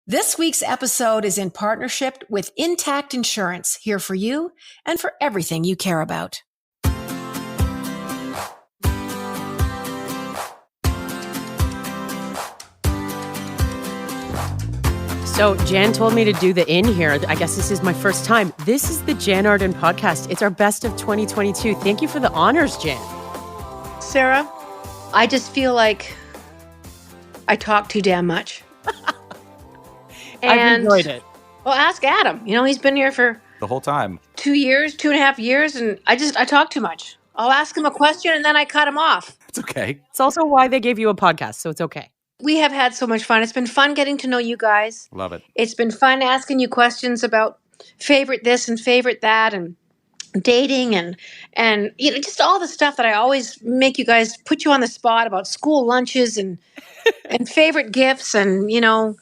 This week's episode is in partnership with Intact Insurance, here for you and for everything you care about. So Jann told me to do the in here. I guess this is my first time. This is the Jann Arden podcast. It's our best of 2022. Thank you for the honors, Jann. Sarah, I just feel like I talk too damn much. I've enjoyed it. Well, ask Adam. You know, he's been here for the whole time. 2.5 years, and I talk too much. I'll ask him a question and then I cut him off. It's okay. It's also why they gave you a podcast, so it's okay. We have had so much fun. It's been fun getting to know you guys. Love it. It's been fun asking you questions about favorite this and favorite that and dating and you know, just all the stuff that I always make you guys put you on the spot about school lunches and and favorite gifts and, you know,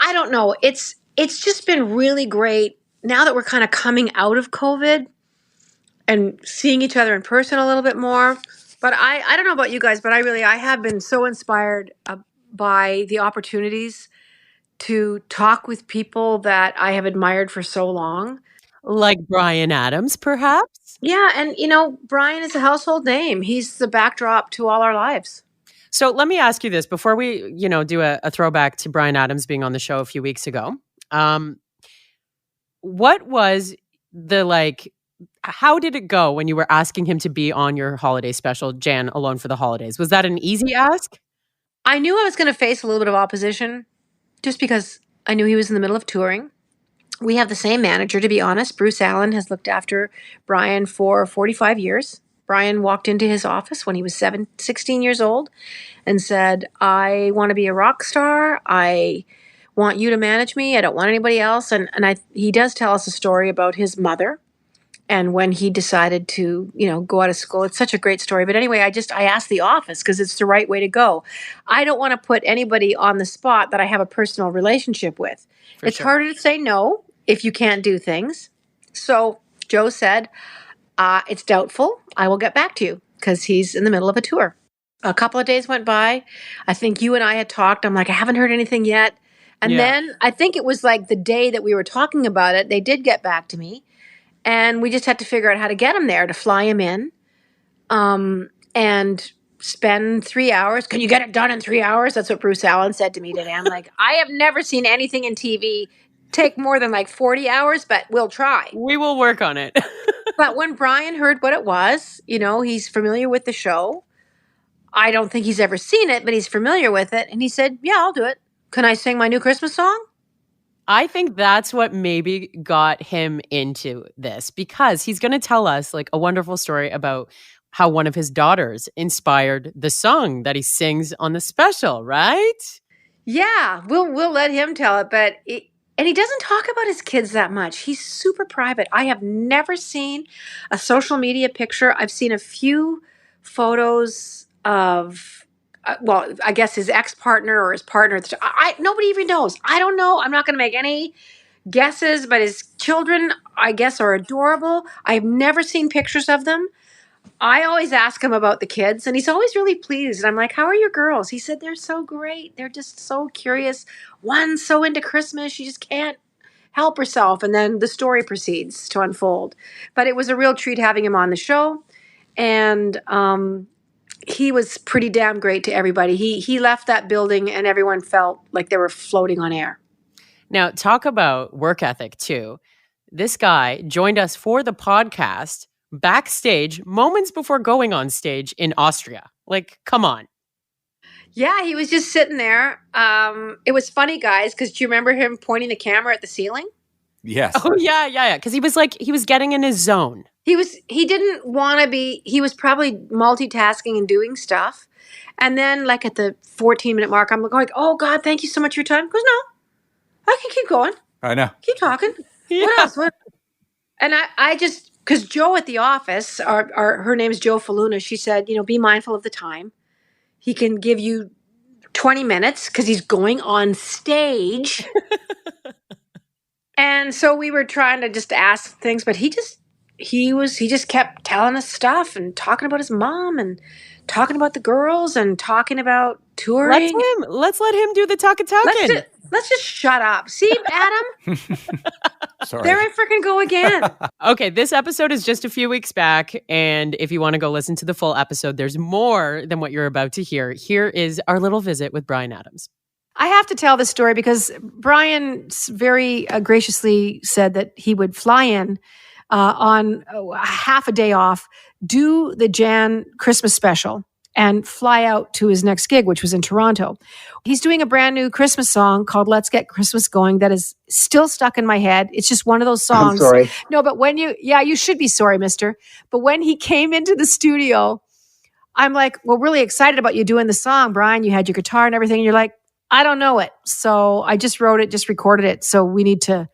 I don't know. It's just been really great now that we're kind of coming out of COVID and seeing each other in person a little bit more. But I don't know about you guys, but I have been so inspired by the opportunities to talk with people that I have admired for so long. Like Bryan Adams, perhaps? Yeah, and you know, Bryan is a household name. He's the backdrop to all our lives. So let me ask you this before we, do a throwback to Bryan Adams being on the show a few weeks ago. What was how did it go when you were asking him to be on your holiday special, Jann Alone for the Holidays? Was that an easy ask? I knew I was going to face a little bit of opposition just because I knew he was in the middle of touring. We have the same manager, to be honest. Bruce Allen has looked after Bryan for 45 years. Bryan walked into his office when he was 16 years old and said, I want to be a rock star. I want you to manage me. I don't want anybody else. And he does tell us a story about his mother and when he decided to, go out of school. It's such a great story. But anyway, I asked the office because it's the right way to go. I don't want to put anybody on the spot that I have a personal relationship with. It's harder to say no if you can't do things. So Joe said, it's doubtful. I will get back to you because he's in the middle of a tour. A couple of days went by. I think you and I had talked. I'm like, I haven't heard anything yet. And then I think it was like the day that we were talking about it, they did get back to me. And we just had to figure out how to get him there, to fly him in and spend 3 hours. Can you get it done in 3 hours? That's what Bruce Allen said to me today. I'm like, I have never seen anything in TV take more than like 40 hours, but we'll try. We will work on it. But when Bryan heard what it was, he's familiar with the show. I don't think he's ever seen it, but he's familiar with it. And he said, yeah, I'll do it. Can I sing my new Christmas song? I think that's what maybe got him into this, because he's going to tell us like a wonderful story about how one of his daughters inspired the song that he sings on the special, right? Yeah, we'll let him tell it, but and he doesn't talk about his kids that much. He's super private. I have never seen a social media picture. I've seen a few photos of I guess his ex-partner or his partner. Nobody even knows. I don't know. I'm not going to make any guesses, but his children, I guess, are adorable. I've never seen pictures of them. I always ask him about the kids, and he's always really pleased. And I'm like, how are your girls? He said, they're so great. They're just so curious. One's so into Christmas, she just can't help herself. And then the story proceeds to unfold. But it was a real treat having him on the show. And he was pretty damn great to everybody. He left that building and everyone felt like they were floating on air. Now, talk about work ethic too. This guy joined us for the podcast backstage moments before going on stage in Austria. Like, come on. Yeah, he was just sitting there. It was funny, guys, because do you remember him pointing the camera at the ceiling? Yes. Oh, yeah. Because he was getting in his zone. He didn't want to be, he was probably multitasking and doing stuff. And then like at the 14-minute mark, I'm going, oh God, thank you so much for your time. He goes, no, I can keep going. I know. Keep talking. Yeah. What else? And I just, because Joe at the office, her name is Joe Faluna, she said, be mindful of the time. He can give you 20 minutes because he's going on stage. And so we were trying to just ask things, but he just kept telling us stuff and talking about his mom and talking about the girls and talking about touring. Let's let him do the talking. Let's just shut up. See, Adam? Sorry. There I freaking go again. Okay, this episode is just a few weeks back, and if you want to go listen to the full episode, there's more than what you're about to hear. Here is our little visit with Bryan Adams. I have to tell this story because Bryan very graciously said that he would fly in on half a day off, do the Jann Christmas special, and fly out to his next gig, which was in Toronto. He's doing a brand new Christmas song called Let's Get Christmas Going that is still stuck in my head. It's just one of those songs. I'm sorry. No, but you should be sorry, mister. But when he came into the studio, I'm like, well, really excited about you doing the song, Bryan. You had your guitar and everything. And you're like, I don't know it. So I just wrote it, just recorded it. So we need to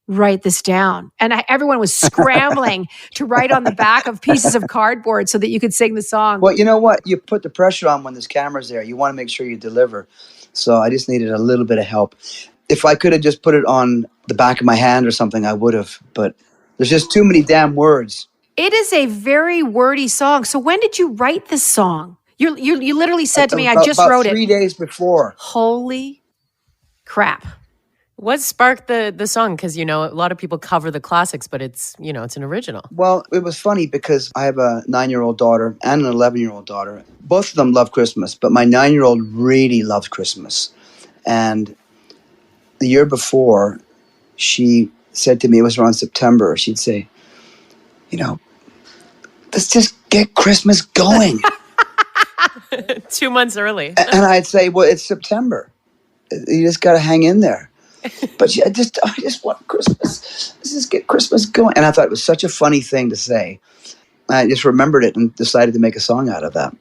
write this down. And everyone was scrambling to write on the back of pieces of cardboard so that you could sing the song. Well, you know what? You put the pressure on when there's cameras there. You want to make sure you deliver. So I just needed a little bit of help. If I could have just put it on the back of my hand or something, I would have. But there's just too many damn words. It is a very wordy song. So when did you write this song? You literally said to me, I just wrote it. 3 days before. Holy crap. What sparked the song? Because, a lot of people cover the classics, but it's an original. Well, it was funny because I have a 9-year-old daughter and an 11-year-old daughter. Both of them love Christmas, but my 9-year-old really loves Christmas. And the year before, she said to me, it was around September, she'd say, let's just get Christmas going. 2 months early. And I'd say, well, it's September. You just got to hang in there. But I just want Christmas. Let's just get Christmas going. And I thought it was such a funny thing to say. I just remembered it and decided to make a song out of that.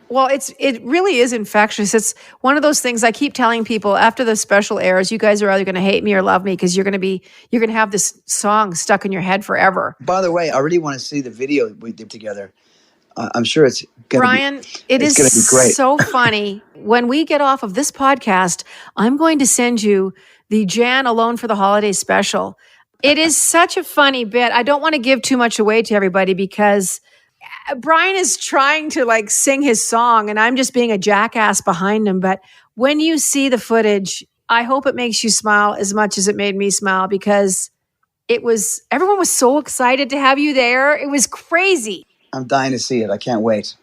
Well, it really is infectious. It's one of those things I keep telling people after the special airs, you guys are either going to hate me or love me because you're going to have this song stuck in your head forever. By the way, I really want to see the video we did together. I'm sure it's going to Bryan, it is be great. So funny. When we get off of this podcast, I'm going to send you the Jann Alone for the Holidays special. It is such a funny bit. I don't want to give too much away to everybody because Bryan is trying to sing his song and I'm just being a jackass behind him. But when you see the footage, I hope it makes you smile as much as it made me smile because everyone was so excited to have you there. It was crazy. I'm dying to see it. I can't wait.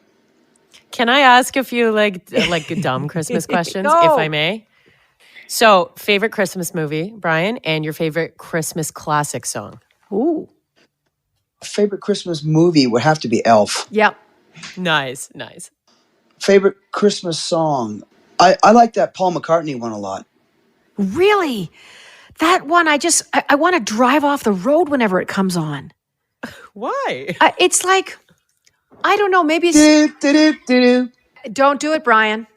Can I ask a few dumb Christmas questions, No. if I may? So, favorite Christmas movie, Bryan, and your favorite Christmas classic song? Ooh. Favorite Christmas movie would have to be Elf. Yep. Nice. Favorite Christmas song. I like that Paul McCartney one a lot. Really? That one, I want to drive off the road whenever it comes on. Why? It's like, I don't know, maybe it's... Do. Don't do it, Bryan.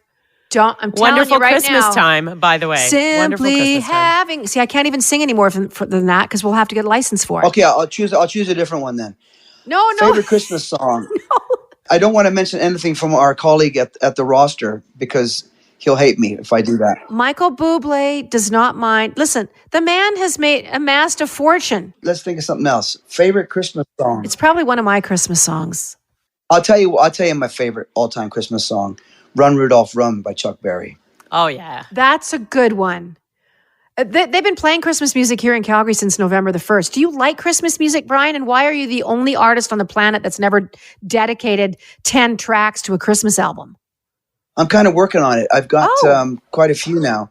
I'm telling Wonderful you right Christmas now. time, by the way. Wonderful Simply Christmas time. having... See, I can't even sing any more than that because we'll have to get a license for it. Okay, I'll choose a different one then. No. Favorite Christmas song. I don't want to mention anything from our colleague at the roster because he'll hate me if I do that. Michael Bublé does not mind. Listen, the man has amassed a fortune. Let's think of something else. Favorite Christmas song. It's probably one of my Christmas songs. I'll tell you my favorite all-time Christmas song. Run, Rudolph, Run by Chuck Berry. Oh, yeah. That's a good one. They've been playing Christmas music here in Calgary since November the 1st. Do you like Christmas music, Bryan? And why are you the only artist on the planet that's never dedicated 10 tracks to a Christmas album? I'm kind of working on it. I've got quite a few now.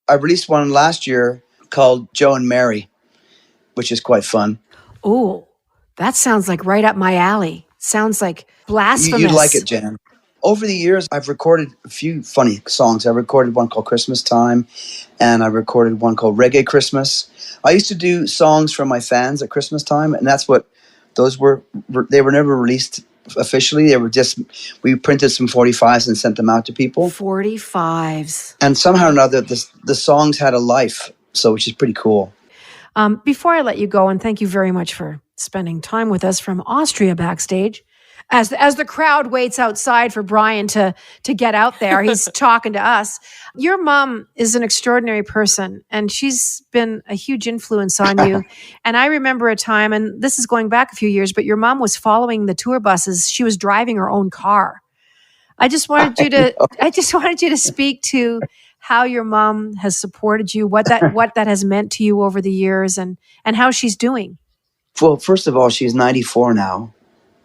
I released one last year called Joe and Mary, which is quite fun. Oh, that sounds like right up my alley. Sounds like blasphemous. You'd like it, Jann. Over the years, I've recorded a few funny songs. I recorded one called Christmas Time, and I recorded one called Reggae Christmas. I used to do songs for my fans at Christmas time, and that's what those were. They were never released officially. They were just, we printed some 45s and sent them out to people. 45s. And somehow or another, the songs had a life, which is pretty cool. Before I let you go, and thank you very much for spending time with us from Austria backstage, as the crowd waits outside for Bryan to get out there, he's talking to us. Your mom is an extraordinary person, and she's been a huge influence on you. And I remember a time, and this is going back a few years, but your mom was following the tour buses. She was driving her own car. I just wanted you to speak to how your mom has supported you, what that has meant to you over the years, and how she's doing. Well, first of all, she's 94 now,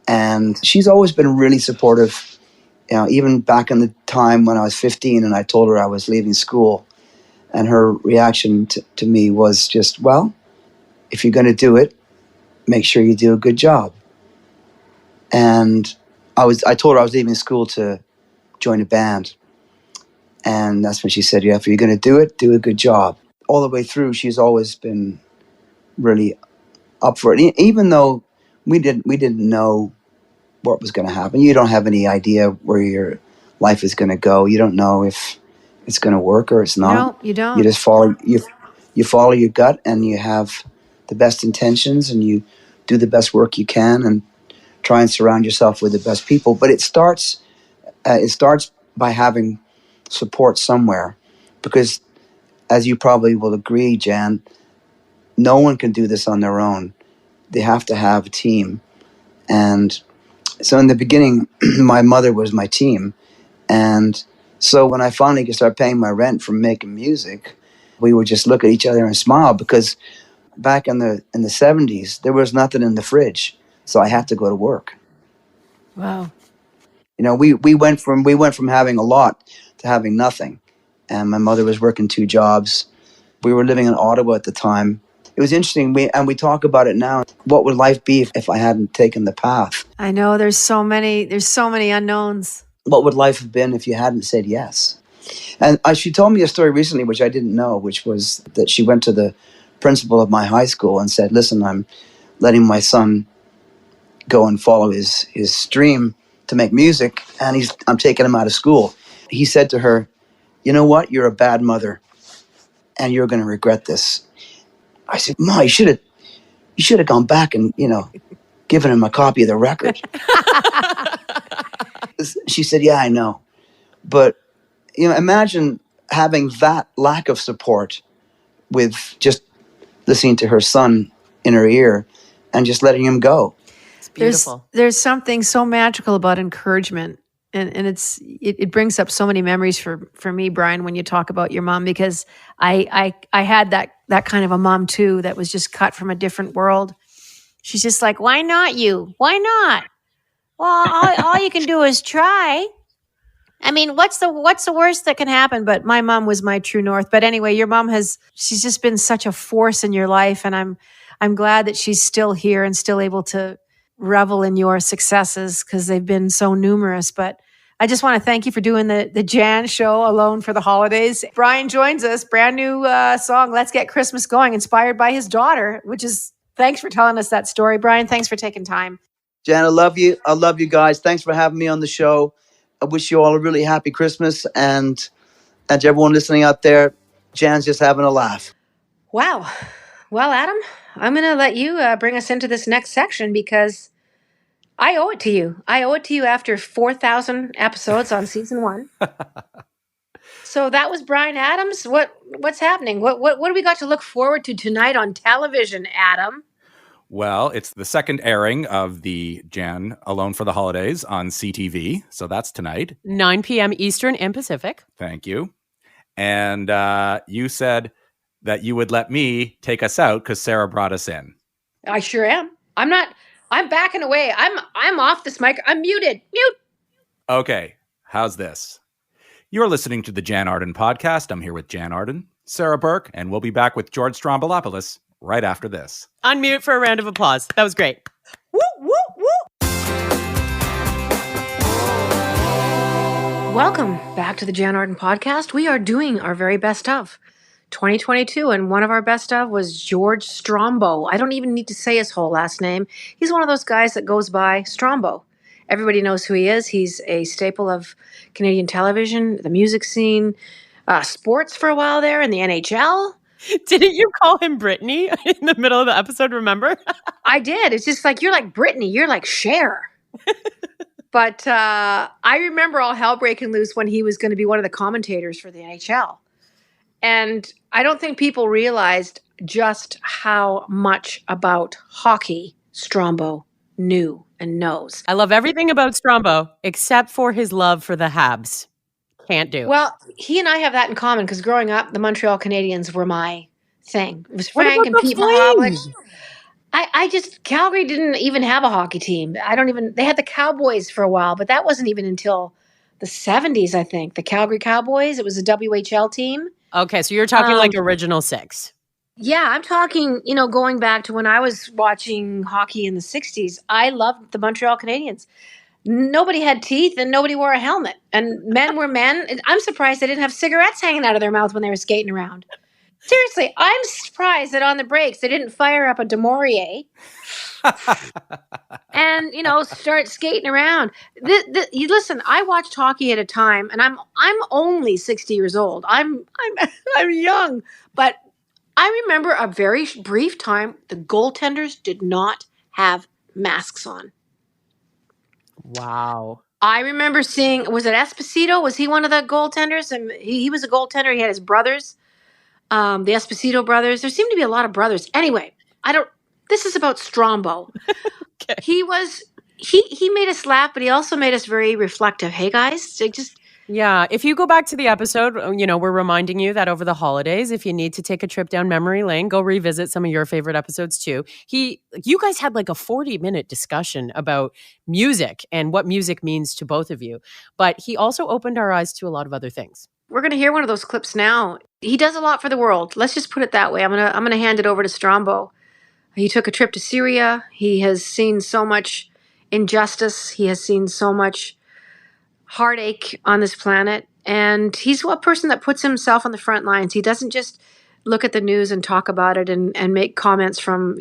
and she's always been really supportive. You know, even back in the time when I was 15 and I told her I was leaving school, and her reaction to me was just, well, if you're going to do it, make sure you do a good job. And I told her I was leaving school to join a band. And that's when she said, yeah, if you're going to do it, do a good job. All the way through, she's always been really up for it. Even though we didn't know what was going to happen. You don't have any idea where your life is going to go. You don't know if it's going to work or it's not. No, you don't. You just follow your gut, and you have the best intentions, and you do the best work you can, and try and surround yourself with the best people. But it starts by having support somewhere, because as you probably will agree, Jann, no one can do this on their own. They have to have a team. And so in the beginning, my mother was my team. And so when I finally could start paying my rent from making music, we would just look at each other and smile, because back in the 70s, there was nothing in the fridge. So I had to go to work. Wow. You know, we went from having a lot to having nothing. And my mother was working 2 jobs. We were living in Ottawa at the time. It was interesting. We talk about it now. What would life be if I hadn't taken the path? I know there's so many unknowns. What would life have been if you hadn't said yes? And she told me a story recently, which I didn't know, which was that she went to the principal of my high school and said, listen, I'm letting my son go and follow his dream to make music, and I'm taking him out of school. He said to her, you know what? You're a bad mother, and you're going to regret this. I said, Ma, you should have gone back and, given him a copy of the record. She said, yeah, I know. But, imagine having that lack of support with just listening to her son in her ear and just letting him go. It's beautiful. There's something so magical about encouragement. And it brings up so many memories for me, Bryan, when you talk about your mom, because I had that kind of a mom too, that was just cut from a different world. She's just like, why not you? Why not? Well, all you can do is try. I mean, what's the worst that can happen? But my mom was my true north. But anyway, your mom she's just been such a force in your life, and I'm glad that she's still here and still able to revel in your successes, because they've been so numerous. But I just want to thank you for doing the Jann show alone for the holidays. Bryan joins us, brand new song, Let's Get Christmas Going, inspired by his daughter, thanks for telling us that story, Bryan. Thanks for taking time. Jann, I love you. I love you guys. Thanks for having me on the show. I wish you all a really happy Christmas. And to everyone listening out there, Jann's just having a laugh. Wow. Well, Adam, I'm going to let you bring us into this next section, because I owe it to you. I owe it to you after 4,000 episodes on season 1. So that was Bryan Adams. What's happening? What do we got to look forward to tonight on television, Adam? Well, it's the second airing of the Jann Alone for the Holidays on CTV. So that's tonight. 9 p.m. Eastern and Pacific. Thank you. And you said that you would let me take us out because Sarah brought us in. I sure am. I'm backing away. I'm off this mic. I'm muted. Mute. Okay. How's this? You're listening to the Jann Arden podcast. I'm here with Jann Arden, Sarah Burke, and we'll be back with George Stroumboulopoulos right after this. Unmute for a round of applause. That was great. Woo, woo, woo. Welcome back to the Jann Arden podcast. We are doing our very best of 2022, and one of our best of was George Strombo. I don't even need to say his whole last name. He's one of those guys that goes by Strombo. Everybody knows who he is. He's a staple of Canadian television, the music scene, sports for a while there in the NHL. Didn't you call him Brittany in the middle of the episode, remember? I did. It's just like, you're like Brittany. You're like Cher. But I remember all hell breaking loose when he was going to be one of the commentators for the NHL. And I don't think people realized just how much about hockey Strombo knew and knows. I love everything about Strombo except for his love for the Habs. can't do. Well, he and I have that in common because growing up, the Montreal Canadiens were my thing. It was What Frank about and the Pete Mahovlich. Flames? Calgary didn't even have a hockey team. They had the Cowboys for a while, but that wasn't even until the 70s, I think. The Calgary Cowboys, it was a WHL team. Okay, so you're talking like original six. Yeah, I'm talking, going back to when I was watching hockey in the 60s. I loved the Montreal Canadiens. Nobody had teeth and nobody wore a helmet. And men were men. I'm surprised they didn't have cigarettes hanging out of their mouth when they were skating around. Seriously, I'm surprised that on the breaks they didn't fire up a Demorier and start skating around. Listen, I watched hockey at a time, and I'm only 60 years old. I'm young, but I remember a very brief time the goaltenders did not have masks on. Wow. I remember seeing, was it Esposito? Was he one of the goaltenders? And he was a goaltender. He had his brothers, the Esposito brothers. There seemed to be a lot of brothers. Anyway, this is about Strombo. Okay. He made us laugh, but he also made us very reflective. Hey guys, Yeah, if you go back to the episode, we're reminding you that over the holidays, if you need to take a trip down memory lane, go revisit some of your favorite episodes too. You guys had like a 40-minute discussion about music and what music means to both of you. But he also opened our eyes to a lot of other things. we're going to hear one of those clips now. He does a lot for the world. Let's just put it that way. I'm gonna hand it over to Strombo. He took a trip to Syria. He has seen so much injustice. He has seen so much heartache on this planet. And he's a person that puts himself on the front lines. He doesn't just look at the news and talk about it and make comments from,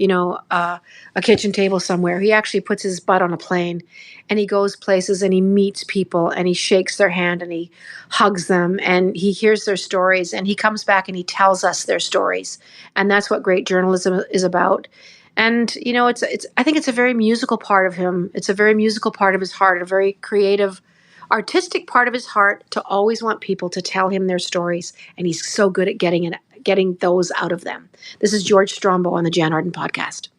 a kitchen table somewhere. He actually puts his butt on a plane and he goes places and he meets people and he shakes their hand and he hugs them and he hears their stories and he comes back and he tells us their stories. And that's what great journalism is about. And, I think it's a very musical part of him. It's a very musical part of his heart, a very creative, artistic part of his heart to always want people to tell him their stories. And he's so good at getting those out of them. This is George Strombo on the Jann Arden podcast.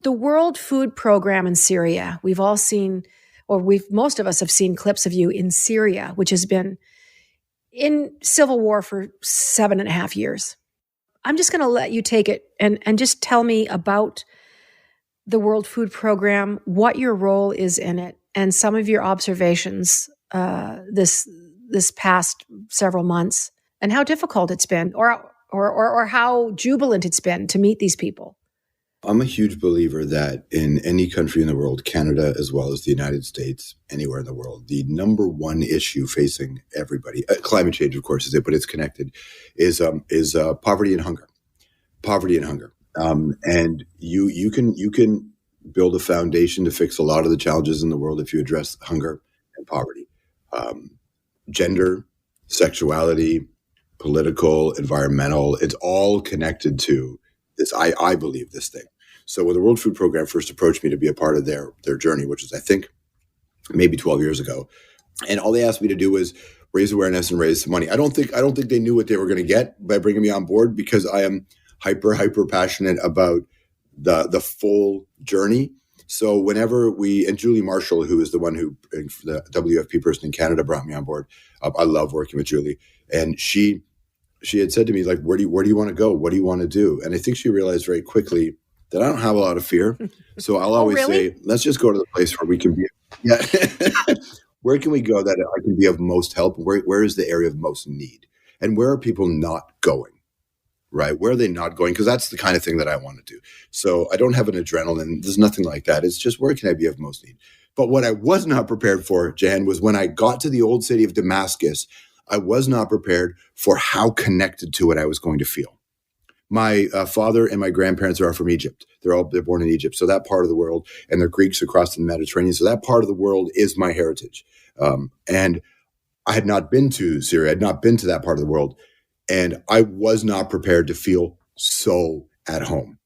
The World Food Program in Syria. We've all seen, most of us have seen clips of you in Syria, which has been in civil war for 7.5 years. I'm just going to let you take it and just tell me about the World Food Program, what your role is in it, and some of your observations this past several months, and how difficult it's been, or how jubilant it's been to meet these people. I'm a huge believer that in any country in the world, Canada as well as the United States, anywhere in the world, the number one issue facing everybody, climate change, of course, is it, but it's connected, is poverty and hunger. Poverty and hunger. And you can build a foundation to fix a lot of the challenges in the world if you address hunger and poverty. Gender, sexuality, political, environmental, it's all connected to this. I believe this thing. So when the World Food Program first approached me to be a part of their journey, which is, I think, maybe 12 years ago, and all they asked me to do was raise awareness and raise some money. I don't think they knew what they were going to get by bringing me on board, because I am hyper passionate about the full journey. So whenever and Julie Marshall, who is the one who, the WFP person in Canada, brought me on board. I love working with Julie, and she had said to me, like, where do you want to go? What do you want to do? And I think she realized very quickly that I don't have a lot of fear. So I'll always say, let's just go to the place where we can be. Yeah. Where can we go that I can be of most help? Where is the area of most need? And where are people not going? Right? Where are they not going? Because that's the kind of thing that I want to do. So I don't have an adrenaline. There's nothing like that. It's just, where can I be of most need? But what I was not prepared for, Jan, was when I got to the old city of Damascus, I was not prepared for how connected to it I was going to feel. My father and my grandparents are from Egypt. They're born in Egypt. So that part of the world, and they're Greeks across the Mediterranean. So that part of the world is my heritage. And I had not been to Syria. I had not been to that part of the world. And I was not prepared to feel so at home.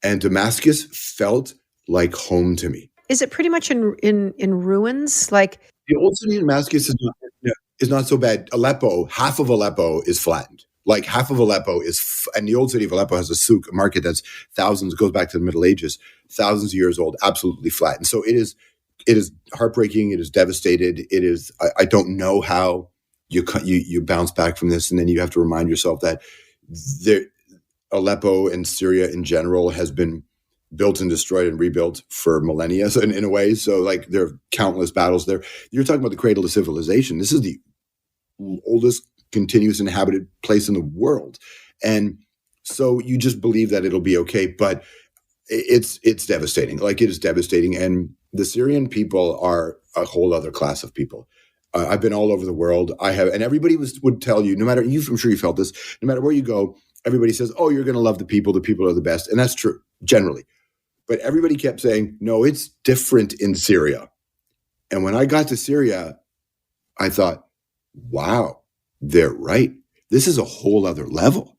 And Damascus felt like home to me. Is it pretty much in ruins? Like, the old city of Damascus is not so bad. Aleppo, half of Aleppo is flattened. Like, half of Aleppo and the old city of Aleppo has a souk, a market that's goes back to the Middle Ages, thousands of years old, absolutely flattened. So it is heartbreaking. It is devastated. It is, I don't know how you bounce back from this, and then you have to remind yourself that Aleppo and Syria in general has been built and destroyed and rebuilt for millennia, so in a way. So like there are countless battles there. You're talking about the cradle of civilization. This is the oldest continuous inhabited place in the world. And so you just believe that it'll be okay, but it's devastating. Like it is devastating. And the Syrian people are a whole other class of people. I've been all over the world. And everybody would tell you, I'm sure you felt this, no matter where you go, everybody says, oh, you're going to love the people are the best. And that's true, generally. But everybody kept saying, no, it's different in Syria. And when I got to Syria, I thought, wow, they're right. This is a whole other level.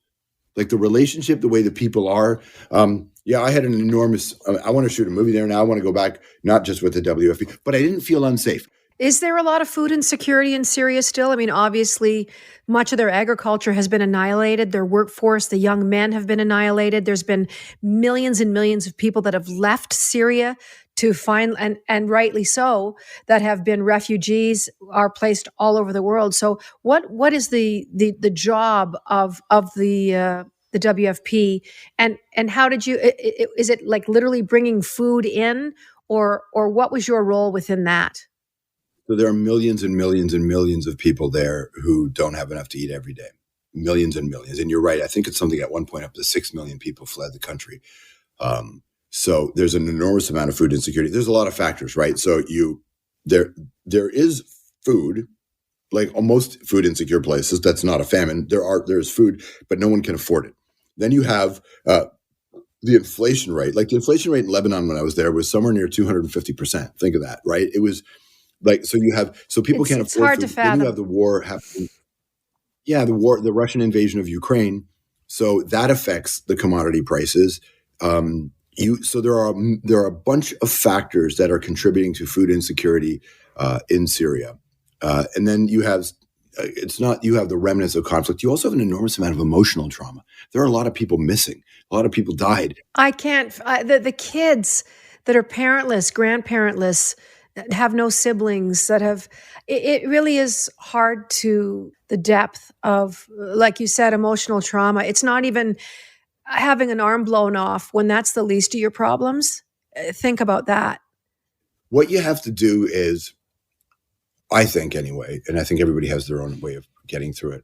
Like the relationship, the way the people are. I had an enormous, I want to shoot a movie there now. I want to go back, not just with the WFP, but I didn't feel unsafe. Is there a lot of food insecurity in Syria still? I mean, obviously, much of their agriculture has been annihilated. Their workforce, the young men have been annihilated. There's been millions and millions of people that have left Syria to find, and rightly so, that have been refugees, are placed all over the world. So what is the job of the WFP, and how did you, is it like literally bringing food in, or what was your role within that? So there are millions and millions and millions of people there who don't have enough to eat every day. Millions and millions. And you're right. I think it's something at one point up to 6 million people fled the country. So there's an enormous amount of food insecurity. There's a lot of factors, right? So there is food, like most food insecure places. That's not a famine. There's food, but no one can afford it. Then you have the inflation rate. Like the inflation rate in Lebanon when I was there was somewhere near 250%. Think of that, right? It was like, so people can't afford it's hard food. To fathom. Then you have the war happening. Yeah, the Russian invasion of Ukraine. So that affects the commodity prices. So there are a bunch of factors that are contributing to food insecurity in Syria, and then you have the remnants of conflict. You also have an enormous amount of emotional trauma. There are a lot of people missing. A lot of people died. I can't. The kids that are parentless, grandparentless, that have no siblings, that have. It really is hard to the depth of, like you said, emotional trauma. It's not even having an arm blown off when that's the least of your problems. Think about that. What you have to do is, I think anyway, and I think everybody has their own way of getting through it.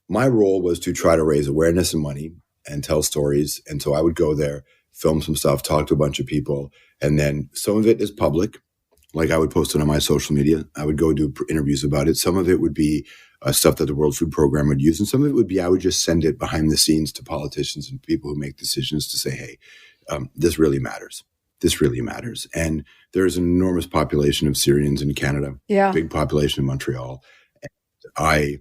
My role was to try to raise awareness and money and tell stories. And so I would go there, film some stuff, talk to a bunch of people. And then some of it is public. Like I would post it on my social media. I would go do interviews about it. Some of it would be stuff that the World Food Program would use. And some of it would be, I would just send it behind the scenes to politicians and people who make decisions to say, hey, this really matters. This really matters. And there's an enormous population of Syrians in Canada, big population in Montreal. And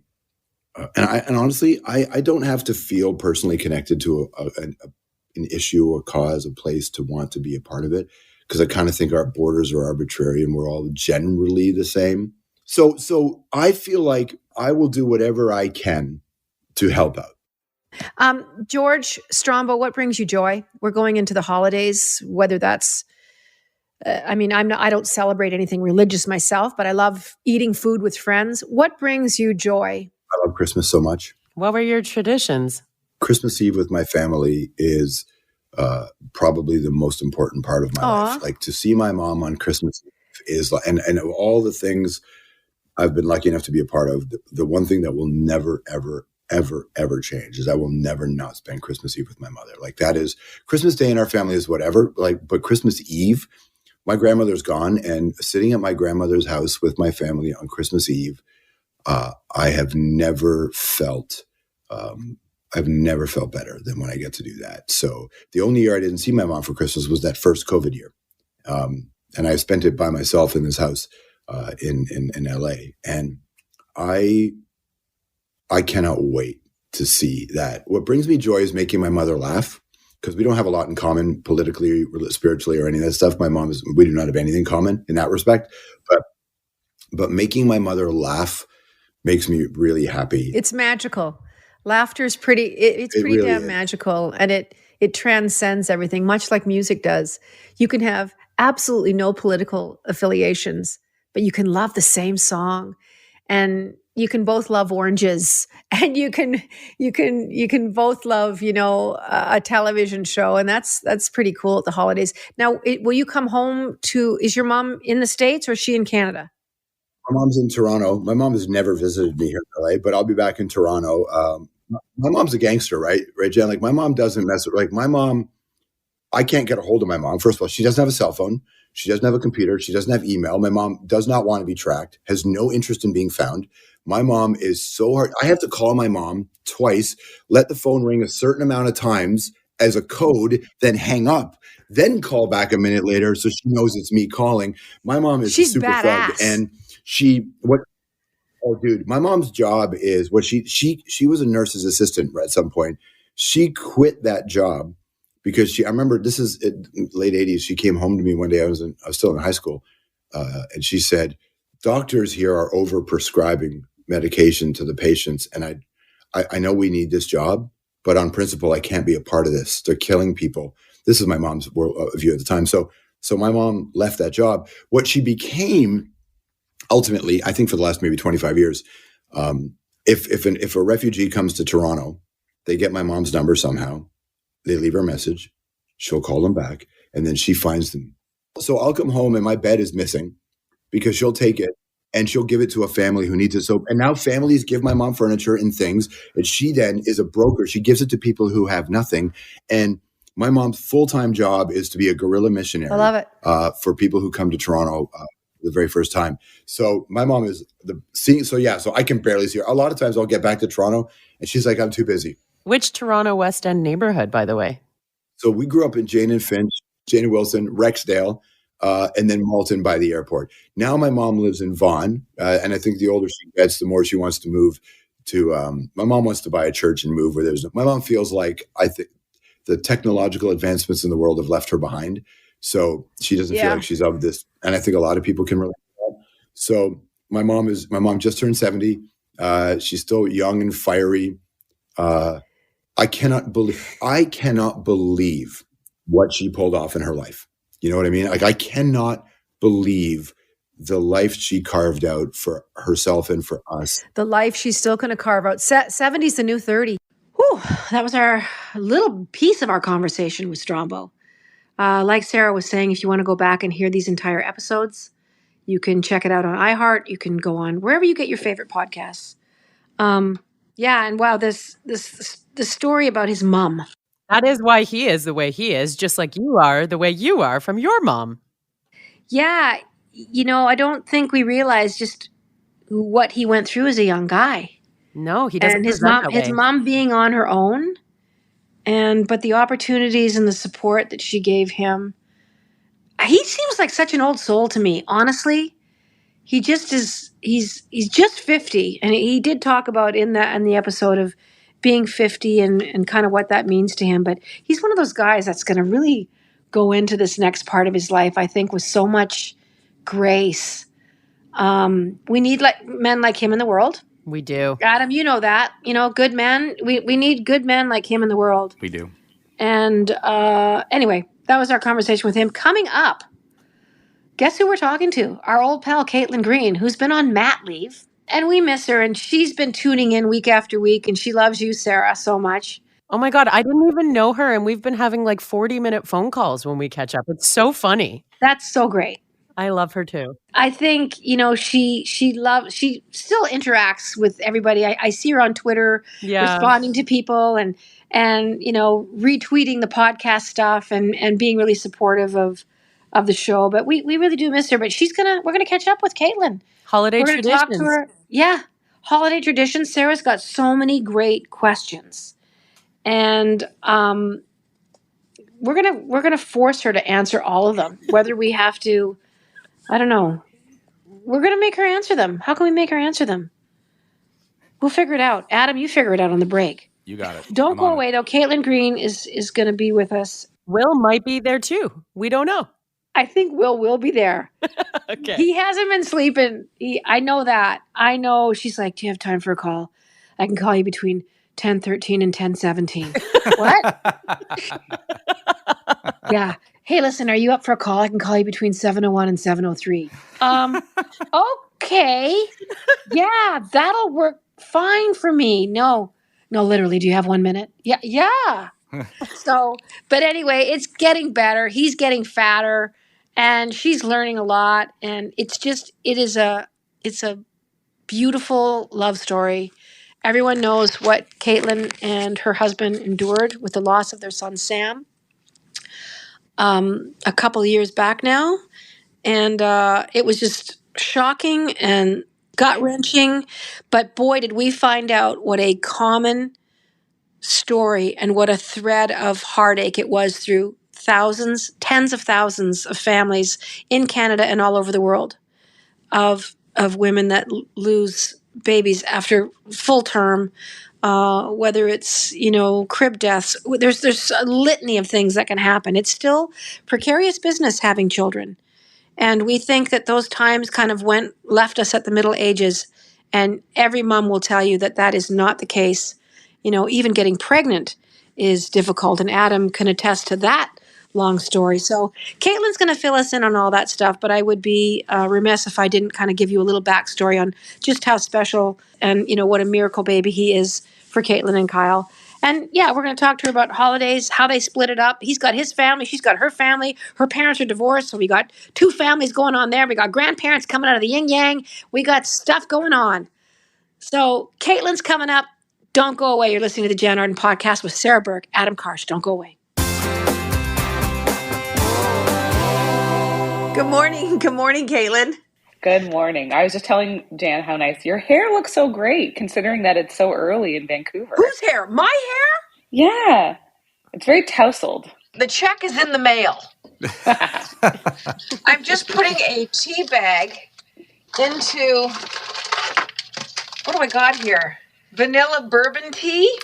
honestly, I don't have to feel personally connected to an issue, a cause, a place to want to be a part of it. Because I kind of think our borders are arbitrary and we're all generally the same. So I feel like I will do whatever I can to help out. George Strombo, what brings you joy? We're going into the holidays, whether that's, I don't celebrate anything religious myself, but I love eating food with friends. What brings you joy? I love Christmas so much. What were your traditions? Christmas Eve with my family is probably the most important part of my life. Like to see my mom on Christmas Eve is like, and of all the things I've been lucky enough to be a part of, the one thing that will never, ever, ever, ever change is I will never not spend Christmas Eve with my mother. Like that is Christmas Day in our family is whatever, but Christmas Eve, my grandmother's gone, and sitting at my grandmother's house with my family on Christmas Eve, I have never felt, better than when I get to do that. So the only year I didn't see my mom for Christmas was that first COVID year. And I spent it by myself in this house in LA. And I cannot wait to see that. What brings me joy is making my mother laugh, because we don't have a lot in common politically, spiritually, or any of that stuff. We do not have anything in common in that respect. But making my mother laugh makes me really happy. It's magical. Laughter is pretty, it's pretty really damn magical, and it transcends everything, much like music does. You can have absolutely no political affiliations, but you can love the same song. and you can both love oranges, and you can both love, a television show. And that's pretty cool at the holidays. Now, will you come home is your mom in the States or is she in Canada? My mom's in Toronto. My mom has never visited me here in LA, but I'll be back in Toronto. My mom's a gangster, right, Jen? Like, my mom doesn't mess with, like, my mom, I can't get a hold of my mom. First of all, she doesn't have a cell phone. She doesn't have a computer. She doesn't have email. My mom does not want to be tracked, has no interest in being found. My mom is so hard. I have to call my mom twice, let the phone ring a certain amount of times as a code, then hang up, then call back a minute later so she knows it's me calling. My mom is She's a super badass. thug. And oh, dude, my mom's job is she was a nurse's assistant at some point. She quit that job because I remember this is late 80s. She came home to me one day. I was still in high school. And she said, doctors here are over prescribing medication to the patients. And I know we need this job, but on principle, I can't be a part of this. They're killing people. This is my mom's view at the time. So my mom left that job. What she became ultimately, I think for the last maybe 25 years, if a refugee comes to Toronto, they get my mom's number somehow, they leave her a message, she'll call them back, and then she finds them. So I'll come home and my bed is missing because she'll take it and she'll give it to a family who needs it. So, and now families give my mom furniture and things, and she then is a broker. She gives it to people who have nothing. And my mom's full-time job is to be a guerrilla missionary. I love it. For people who come to Toronto the very first time. So my mom is so I can barely see her. A lot of times I'll get back to Toronto and she's like, I'm too busy. Which Toronto West End neighborhood, by the way? So we grew up in Jane and Wilson, Rexdale, and then Malton by the airport. Now my mom lives in Vaughan, and I think the older she gets, the more she wants to move to. My mom wants to buy a church and move where my mom feels like I think the technological advancements in the world have left her behind. So she doesn't feel like she's of this. And I think a lot of people can relate to that. So my mom just turned 70. She's still young and fiery. I cannot believe what she pulled off in her life. You know what I mean? Like, I cannot believe the life she carved out for herself and for us. The life she's still going to carve out. 70's the new 30. Whew, that was our little piece of our conversation with Strombo. Like Sarah was saying, if you want to go back and hear these entire episodes, you can check it out on iHeart. You can go on wherever you get your favorite podcasts. And wow, this story about his mom. That is why he is the way he is, just like you are the way you are from your mom. Yeah, I don't think we realize just what he went through as a young guy. No, he doesn't. And his mom being on her own. But the opportunities and the support that she gave him, he seems like such an old soul to me. Honestly, he just is. He's just 50, and he did talk about in the episode of being 50 and kind of what that means to him. But he's one of those guys that's going to really go into this next part of his life, I think, with so much grace. We need men like him in the world. We do. Adam, you know that. Good men. We need good men like him in the world. We do. And anyway, that was our conversation with him. Coming up, guess who we're talking to? Our old pal, Caitlin Green, who's been on mat leave. And we miss her, and she's been tuning in week after week, and she loves you, Sarah, so much. Oh my God, I didn't even know her, and we've been having like 40-minute phone calls when we catch up. It's so funny. That's so great. I love her too. I think, she still interacts with everybody. I see her on Twitter responding to people and retweeting the podcast stuff and being really supportive of the show. But we really do miss her. But we're gonna catch up with Caitlin. Holiday traditions. We're gonna talk to her. Yeah. Holiday traditions. Sarah's got so many great questions. And we're gonna force her to answer all of them, whether we have to. I don't know. We're going to make her answer them. How can we make her answer them? We'll figure it out. Adam, you figure it out on the break. You got it. Don't go away, though. Caitlin Green is going to be with us. Will might be there, too. We don't know. I think Will be there. Okay. He hasn't been sleeping. I know that. I know. She's like, do you have time for a call? I can call you between 10:13 and 10:17. What? Yeah. Hey, listen, are you up for a call? I can call you between 7:01 and 7:03. okay, yeah, that'll work fine for me. No, literally, do you have 1 minute? Yeah. So, but anyway, it's getting better. He's getting fatter and she's learning a lot. And it's a beautiful love story. Everyone knows what Caitlin and her husband endured with the loss of their son, Sam, a couple of years back now. And it was just shocking and gut wrenching. But boy, did we find out what a common story and what a thread of heartache it was through thousands, tens of thousands of families in Canada and all over the world of women that lose babies after full term, whether it's crib deaths. There's a litany of things that can happen. It's still precarious business having children. And we think that those times kind of left us at the Middle Ages. And every mom will tell you that that is not the case. Even getting pregnant is difficult. And Adam can attest to that long story. So Caitlin's going to fill us in on all that stuff. But I would be remiss if I didn't kind of give you a little backstory on just how special and, what a miracle baby he is for Caitlin and Kyle. And yeah, we're going to talk to her about holidays, how they split it up. He's got his family. She's got her family. Her parents are divorced. So we got two families going on there. We got grandparents coming out of the yin yang. We got stuff going on. So Caitlin's coming up. Don't go away. You're listening to the Jann Arden podcast with Sarah Burke, Adam Karsh. Don't go away. Good morning. Good morning, Caitlin. Good morning. I was just telling Jan how nice your hair looks so great, considering that it's so early in Vancouver. Whose hair? My hair? Yeah. It's very tousled. The check is in the mail. I'm just putting a tea bag into, what do I got here? Vanilla bourbon tea?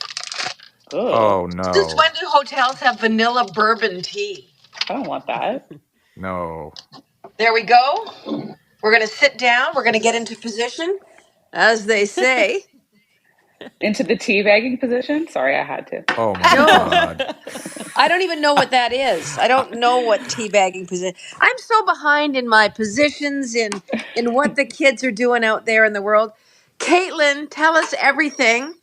Oh, no. Since when do hotels have vanilla bourbon tea? I don't want that. No. There we go. We're going to sit down. We're going to get into position, as they say. Into the teabagging position? Sorry, I had to. Oh, my God. I don't even know what that is. I don't know what teabagging position. I'm so behind in my positions in what the kids are doing out there in the world. Caitlin, tell us everything.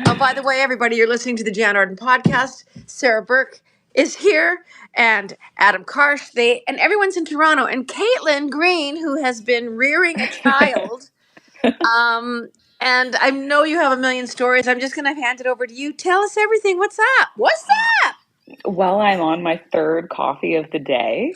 Oh, by the way, everybody, you're listening to the Jann Arden podcast. Sarah Burke is here, and Adam Karsh. And everyone's in Toronto. And Caitlin Green, who has been rearing a child. And I know you have a million stories. I'm just going to hand it over to you. Tell us everything. What's up? What's up? Well, I'm on my third coffee of the day.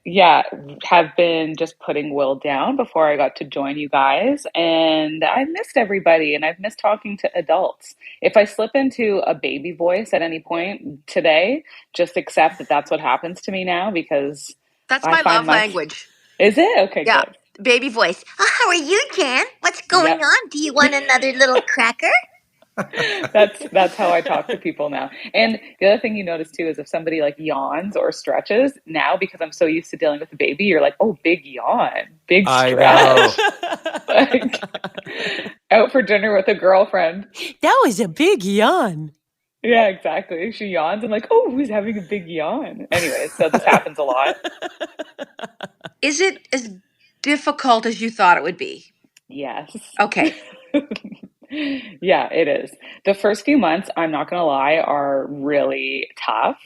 Yeah, have been just putting Will down before I got to join you guys. And I missed everybody and I've missed talking to adults. If I slip into a baby voice at any point today, just accept that that's what happens to me now because that's my love language. Is it? Okay, yeah. Good. Baby voice. Oh, how are you, Jan? What's going on? Do you want another little cracker? That's how I talk to people now. And the other thing you notice too is if somebody like yawns or stretches now, because I'm so used to dealing with the baby, you're like, oh, big yawn, big stretch. Like, out for dinner with a girlfriend. That was a big yawn. Yeah, exactly. She yawns. I'm like, oh, who's having a big yawn? Anyway, so this happens a lot. Is it as difficult as you thought it would be? Yes. Okay. Yeah, it is. The first few months, I'm not going to lie, are really tough.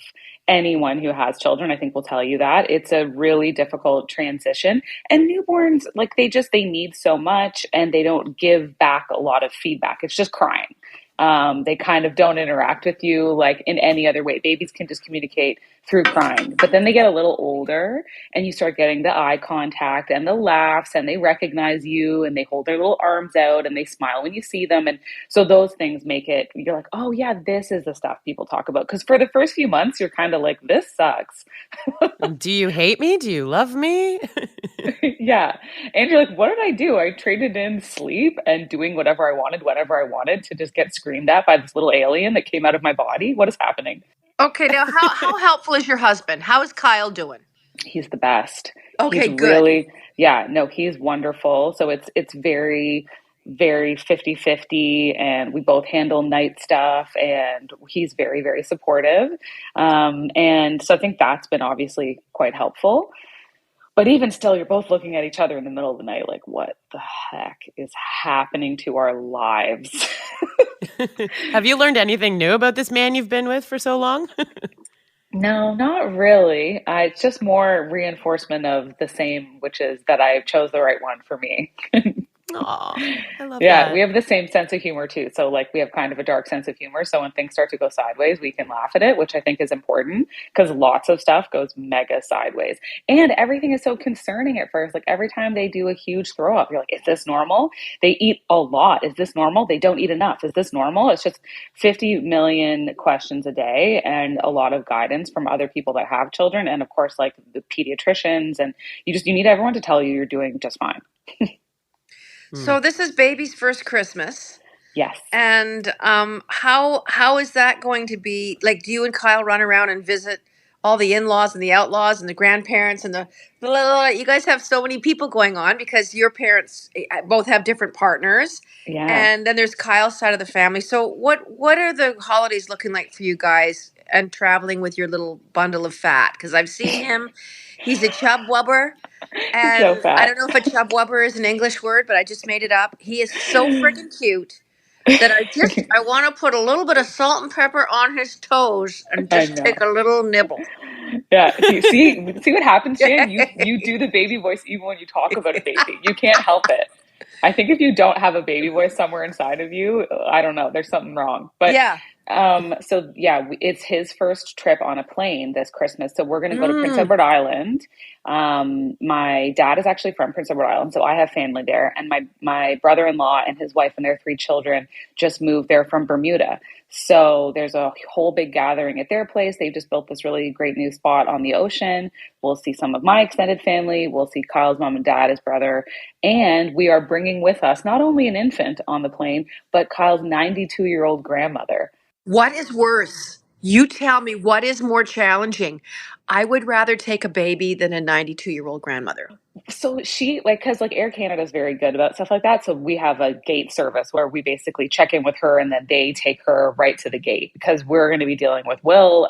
Anyone who has children, I think, will tell you that. It's a really difficult transition. And newborns, like they need so much and they don't give back a lot of feedback. It's just crying. They kind of don't interact with you like in any other way. Babies can just communicate through crying. But then they get a little older and you start getting the eye contact and the laughs and they recognize you and they hold their little arms out and they smile when you see them. And so those things make it, you're like, oh yeah, this is the stuff people talk about. Because for the first few months, you're kind of like, this sucks. Do you hate me? Do you love me? Yeah. And you're like, what did I do? I traded in sleep and doing whatever I wanted, whenever I wanted to just get screamed at by this little alien that came out of my body. What is happening? Okay, now how helpful is your husband? How is Kyle doing? He's the best. Okay, he's good. Really, yeah, no, he's wonderful. So it's very, very 50-50 and we both handle night stuff and he's very, very supportive. And so I think that's been obviously quite helpful. But even still, you're both looking at each other in the middle of the night, like, what the heck is happening to our lives? Have you learned anything new about this man you've been with for so long? No, not really. It's just more reinforcement of the same, which is that I chose the right one for me. Aw, I love Yeah, we that. have the same sense of humor too. So like we have kind of a dark sense of humor. So when things start to go sideways, we can laugh at it, which I think is important because lots of stuff goes mega sideways. And everything is so concerning at first. Like every time they do a huge throw up, you're like, is this normal? They eat a lot. Is this normal? They don't eat enough. Is this normal? It's just 50 million questions a day and a lot of guidance from other people that have children. And of course, like the pediatricians, and you need everyone to tell you you're doing just fine. Hmm. So this is baby's first Christmas. Yes. And how is that going to be? Like, do you and Kyle run around and visit all the in-laws and the outlaws and the grandparents and you guys have so many people going on because your parents both have different partners, Yeah. and then there's Kyle's side of the family. So what are the holidays looking like for you guys and traveling with your little bundle of fat? Because I've seen him, he's a chub wubber. He's so And I fat. don't know if a chub wubber is an English word, but I just made it up. He is so friggin' cute that I want to put a little bit of salt and pepper on his toes and I just know. take a little nibble. Yeah. See what happens, Jan? You do the baby voice even when you talk about a baby. You can't help it. I think if you don't have a baby voice somewhere inside of you, I don't know, there's something wrong. But Yeah. so yeah, it's his first trip on a plane this Christmas. So we're going to go to Prince Mm. Edward Island. My dad is actually from Prince Edward Island, so I have family there. And my brother-in-law and his wife and their 3 children just moved there from Bermuda. So there's a whole big gathering at their place. They've just built this really great new spot on the ocean. We'll see some of my extended family. We'll see Kyle's mom and dad, his brother. And we are bringing with us not only an infant on the plane, but Kyle's 92-year-old grandmother. What is worse? You tell me what is more challenging. I would rather take a baby than a 92-year-old grandmother. So she because like Air Canada is very good about stuff like that. So we have a gate service where we basically check in with her and then they take her right to the gate because we're going to be dealing with Will.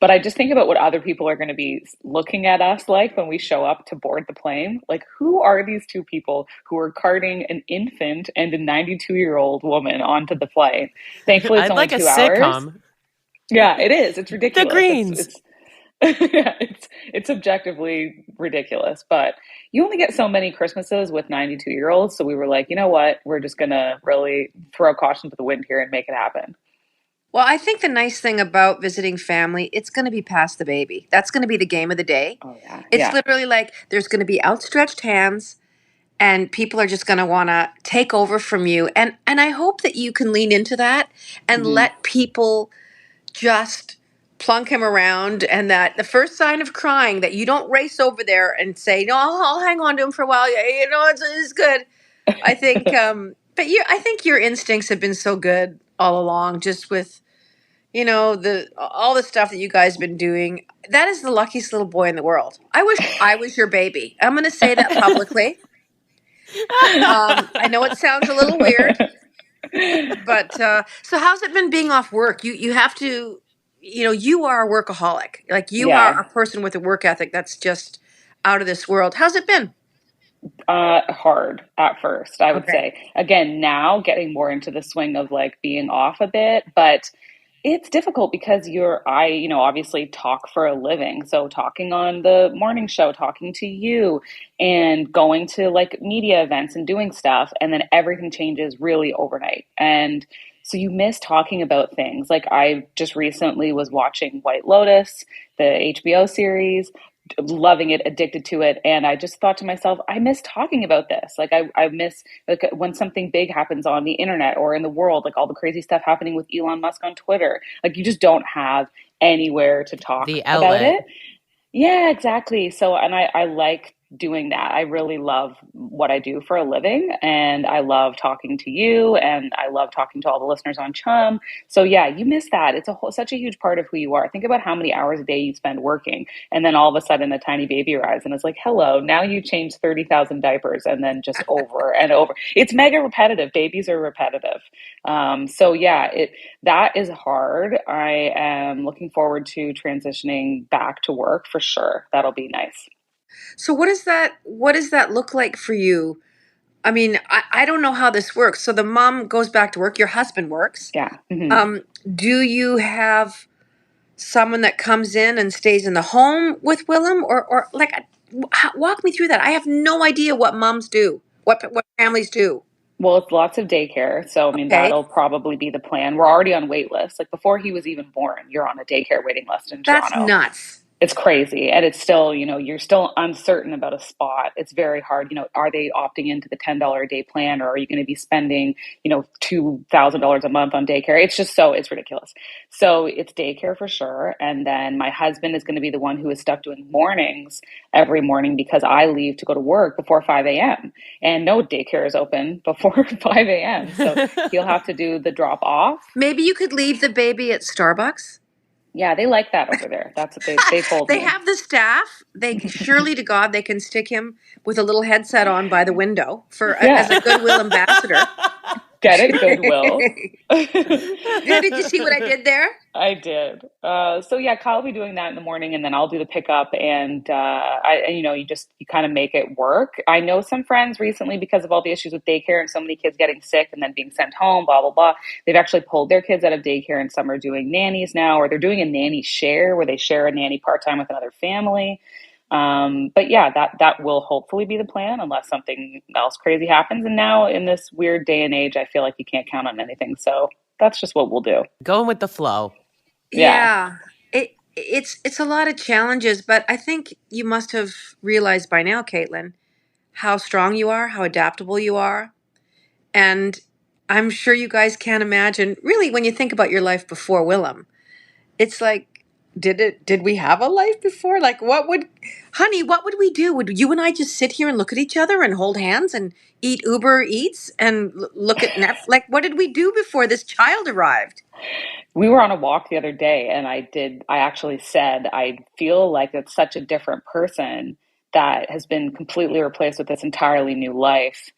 But I just think about what other people are going to be looking at us like when we show up to board the plane. Like, who are these 2 people who are carting an infant and a 92-year-old woman onto the flight? Thankfully, it's I'd only like a 2 hours. sitcom. Yeah, it is. It's The ridiculous. Greens. It's yeah, it's objectively ridiculous, but you only get so many Christmases with 92-year-olds. So we were like, you know what? We're just going to really throw caution to the wind here and make it happen. Well, I think the nice thing about visiting family, it's going to be past the baby. That's going to be the game of the day. Oh, yeah. It's Yeah. literally like there's going to be outstretched hands and people are just going to want to take over from you. And I hope that you can lean into that and hmm let people just plunk him around, and that the first sign of crying that you don't race over there and say, no, I'll hang on to him for a while. Yeah, it's good. I think, I think your instincts have been so good all along, just with, all the stuff that you guys have been doing. That is the luckiest little boy in the world. I wish I was your baby. I'm going to say that publicly. I know it sounds a little weird, but so how's it been being off work? You have to, you are a workaholic. Like, you are Yeah. a person with a work ethic that's just out of this world. How's it been? Hard at first, I would Okay. say. Again, now getting more into the swing of like being off a bit, but it's difficult because obviously talk for a living. So talking on the morning show, talking to you and going to like media events and doing stuff. And then everything changes really overnight. And so you miss talking about things. Like I just recently was watching White Lotus, the HBO series, loving it, addicted to it. And I just thought to myself, I miss talking about this. Like I miss like when something big happens on the internet or in the world, like all the crazy stuff happening with Elon Musk on Twitter. Like you just don't have anywhere to talk The about outlet. it. Yeah, exactly. So, and I like doing that. I really love what I do for a living, and I love talking to you, and I love talking to all the listeners on Chum. So, yeah, you miss that. It's such a huge part of who you are. Think about how many hours a day you spend working, and then all of a sudden a tiny baby arrives, and it's like, hello, now you changed 30,000 diapers, and then just over and over. It's mega repetitive. Babies are repetitive. So, yeah, that is hard. I am looking forward to transitioning back to work for sure. That'll be nice. So what does that look like for you? I mean, I don't know how this works. So the mom goes back to work, your husband works. Yeah. Mm-hmm. Do you have someone that comes in and stays in the home with Willem, or like, walk me through that. I have no idea what moms do, what families do. Well, it's lots of daycare. So, I mean, Okay, that'll probably be the plan. We're already on wait lists. Like before he was even born, you're on a daycare waiting list in that's Toronto. nuts. It's crazy. And it's still, you're still uncertain about a spot. It's very hard. Are they opting into the $10 a day plan, or are you going to be spending, $2,000 a month on daycare? It's ridiculous. So it's daycare for sure. And then my husband is going to be the one who is stuck doing mornings every morning because I leave to go to work before 5 a.m. and no daycare is open before 5 a.m. So he'll have to do the drop off. Maybe you could leave the baby at Starbucks. Yeah, they like that over there. That's what they told They me. have the staff. They surely to God they can stick him with a little headset on by the window as a goodwill ambassador. Get it, goodwill. Did you see what I did there? I did. So yeah, Kyle will be doing that in the morning, and then I'll do the pickup. And you kind of make it work. I know some friends recently, because of all the issues with daycare and so many kids getting sick and then being sent home, blah blah blah. They've actually pulled their kids out of daycare, and some are doing nannies now, or they're doing a nanny share where they share a nanny part time with another family. But yeah, that will hopefully be the plan unless something else crazy happens. And now in this weird day and age, I feel like you can't count on anything. So that's just what we'll do. Going with the flow. Yeah. It's a lot of challenges, but I think you must have realized by now, Caitlin, how strong you are, how adaptable you are. And I'm sure you guys can't imagine, really, when you think about your life before Willem, it's like, did we have a life before? Like, honey, what would we do? Would you and I just sit here and look at each other and hold hands and eat Uber Eats and look at Netflix? Like, what did we do before this child arrived? We were on a walk the other day, and I actually said, I feel like it's such a different person that has been completely replaced with this entirely new life.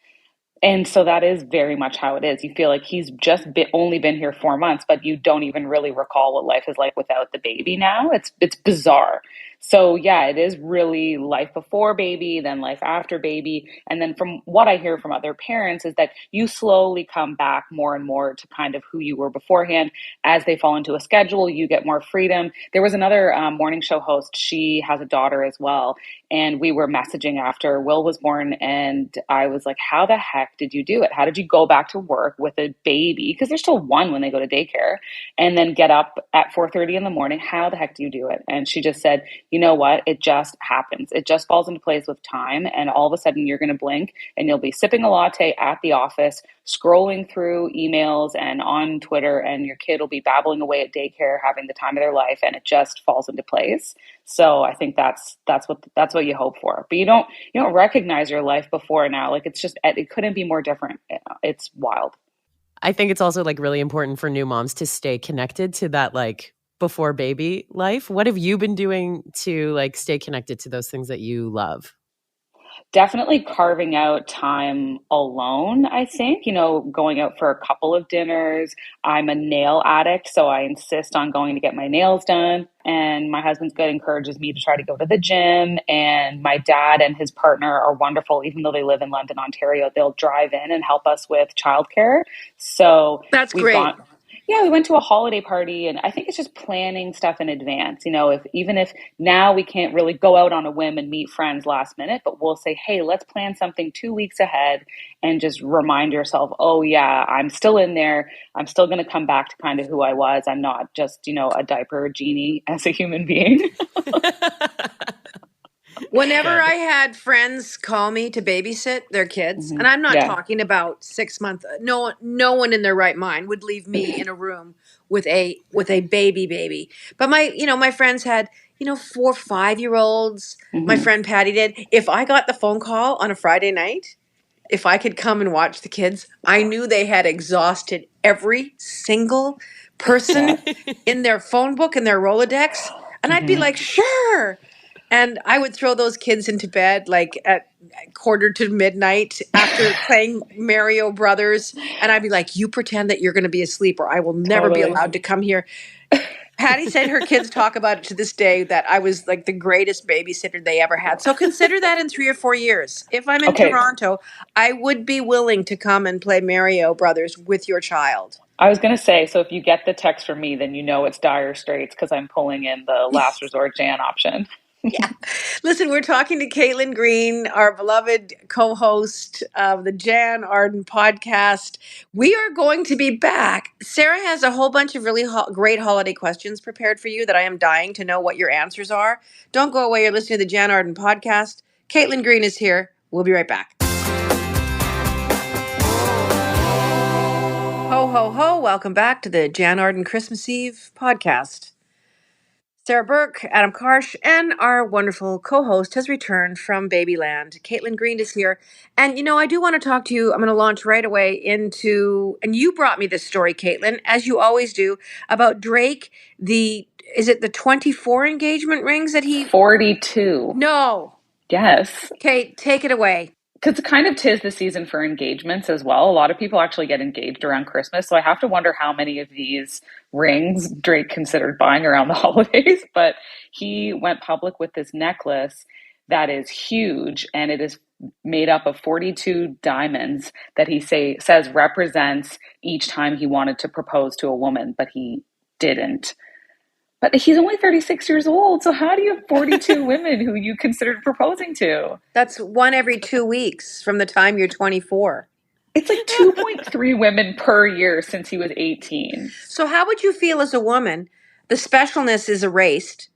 And so that is very much how it is. You feel like he's just only been here 4 months, but you don't even really recall what life is like without the baby now. It's bizarre. So yeah, it is really life before baby, then life after baby. And then from what I hear from other parents is that you slowly come back more and more to kind of who you were beforehand. As they fall into a schedule, you get more freedom. There was another morning show host. She has a daughter as well. And we were messaging after Will was born, and I was like, how the heck did you do it? How did you go back to work with a baby? Because they're still one when they go to daycare, and then get up at 4:30 in the morning. How the heck do you do it? And she just said, you know what? It just happens. It just falls into place with time. And all of a sudden you're going to blink and you'll be sipping a latte at the office, scrolling through emails and on Twitter, and your kid will be babbling away at daycare, having the time of their life. And it just falls into place. So I think that's what you hope for, but you don't recognize your life before now. Like it couldn't be more different. It's wild. I think it's also like really important for new moms to stay connected to that like before baby life. What have you been doing to like stay connected to those things that you love? Definitely carving out time alone, I think, going out for a couple of dinners. I'm a nail addict, so I insist on going to get my nails done. And my husband's good, encourages me to try to go to the gym. And my dad and his partner are wonderful. Even though they live in London, Ontario, they'll drive in and help us with childcare. So that's great. We went to a holiday party, and I think it's just planning stuff in advance. If now we can't really go out on a whim and meet friends last minute, but we'll say, hey, let's plan something 2 weeks ahead and just remind yourself, oh yeah, I'm still in there. I'm still going to come back to kind of who I was. I'm not just, a diaper genie as a human being. Whenever I had friends call me to babysit their kids, and I'm not talking about 6 months, no one in their right mind would leave me in a room with a baby. But my friends had, 4, 5-year-olds. My friend Patty did. If I got the phone call on a Friday night, if I could come and watch the kids, I knew they had exhausted every single person in their phone book and their Rolodex. And I'd be like, sure. And I would throw those kids into bed like at 1:45 after playing Mario Brothers. And I'd be like, you pretend that you're going to be asleep or I will never be allowed to come here. Patty said her kids talk about it to this day, that I was like the greatest babysitter they ever had. So consider that in 3 or 4 years. If I'm in Okay. Toronto, I would be willing to come and play Mario Brothers with your child. I was going to say, so if you get the text from me, then you know it's dire straits because I'm pulling in the last resort Jann option. Yeah. Listen, we're talking to Caitlin Green, our beloved co-host of the Jann Arden podcast. We are going to be back. Sarah has a whole bunch of really great holiday questions prepared for you that I am dying to know what your answers are. Don't go away. You're listening to the Jann Arden podcast. Caitlin Green is here. We'll be right back. Ho, ho, ho. Welcome back to the Jann Arden Christmas Eve podcast. Sarah Burke, Adam Karsh, and our wonderful co-host has returned from Babyland. Caitlin Green is here. And, I do want to talk to you. I'm going to launch right away into, and you brought me this story, Caitlin, as you always do, about Drake, is it the 24 engagement rings that he... 42. No. Yes. Okay, take it away. Because it kind of tis the season for engagements as well. A lot of people actually get engaged around Christmas. So I have to wonder how many of these rings Drake considered buying around the holidays. But he went public with this necklace that is huge, and it is made up of 42 diamonds that he says represents each time he wanted to propose to a woman, but he didn't. But he's only 36 years old, so how do you have 42 women who you considered proposing to? That's one every 2 weeks from the time you're 24. It's like 2.3 women per year since he was 18. So how would you feel as a woman? The specialness is erased.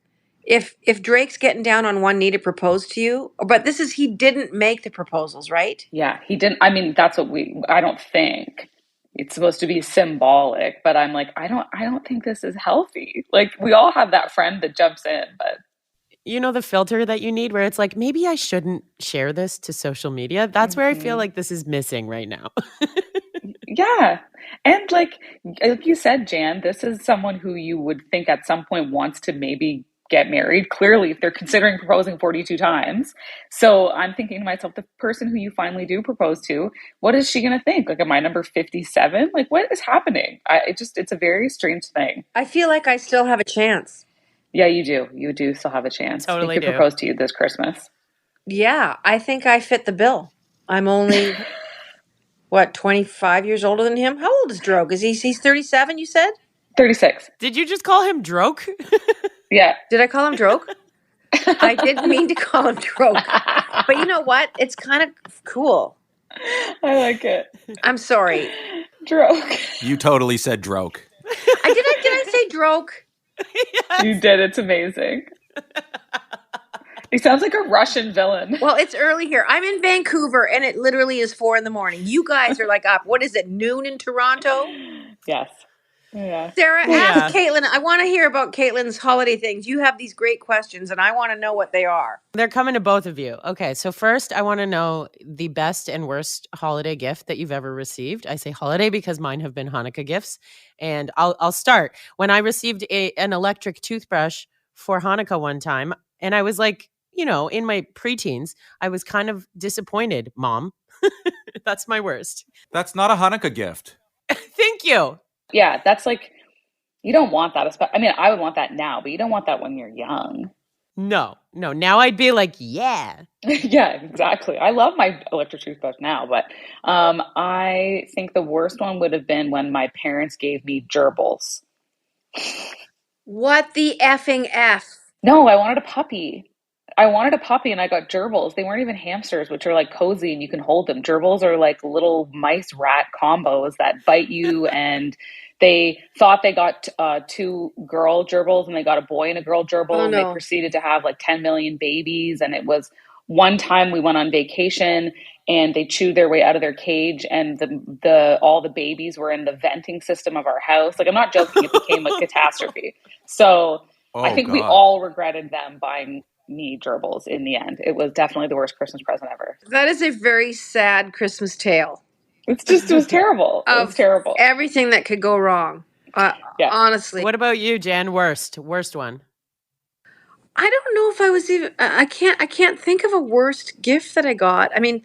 If Drake's getting down on one knee to propose to you, but he didn't make the proposals, right? Yeah, he didn't. I mean, that's what I don't think. It's supposed to be symbolic, but I'm like, I don't think this is healthy. Like, we all have that friend that jumps in, but the filter that you need where it's like, maybe I shouldn't share this to social media. That's where I feel like this is missing right now. Yeah. And like you said, Jann, this is someone who you would think at some point wants to maybe get married. Clearly, if they're considering proposing 42 times. So I'm thinking to myself, the person who you finally do propose to, what is she going to think? Like, am I number 57? Like, what is happening? It's a very strange thing. I feel like I still have a chance. Yeah, you do. You do still have a chance. Totally he could propose to you this Christmas. Yeah, I think I fit the bill. I'm only, 25 years older than him? How old is Droke? He's 37, you said? 36. Did you just call him Droke? Yeah. Did I call him Droke? I didn't mean to call him Droke. But you know what? It's kind of cool. I like it. I'm sorry. Droke. You totally said Droke. Did I say Droke? Yes. You did. It's amazing. He sounds like a Russian villain. Well, it's early here. I'm in Vancouver, and it literally is 4 a.m. You guys are like up. What is it, noon in Toronto? Yes. Yeah. Sarah, ask Caitlin. I want to hear about Caitlin's holiday things. You have these great questions, and I want to know what they are. They're coming to both of you. Okay, so first, I want to know the best and worst holiday gift that you've ever received. I say holiday because mine have been Hanukkah gifts. And I'll start. When I received an electric toothbrush for Hanukkah one time, and I was like, in my preteens, I was kind of disappointed, Mom. That's my worst. That's not a Hanukkah gift. Thank you. Yeah, that's like, you don't want that. I mean, I would want that now, but you don't want that when you're young. No. Now I'd be like, yeah. Yeah, exactly. I love my electric toothbrush now, but I think the worst one would have been when my parents gave me gerbils. What the effing F? No, I wanted a puppy. And I got gerbils. They weren't even hamsters, which are like cozy and you can hold them. Gerbils are like little mice rat combos that bite you, and they thought they got 2 girl gerbils and they got a boy and a girl gerbil. Oh, no. And they proceeded to have like 10 million babies. And it was one time we went on vacation and they chewed their way out of their cage, and all the babies were in the venting system of our house. Like, I'm not joking. It became a catastrophe. So I think we all regretted them buying me gerbils in the end. It was definitely the worst Christmas present ever. That is a very sad Christmas tale. It was terrible. It was terrible. Everything that could go wrong. Yeah. Honestly. What about you, Jann? Worst one. I don't know if I was even. I can't think of a worst gift that I got. I mean,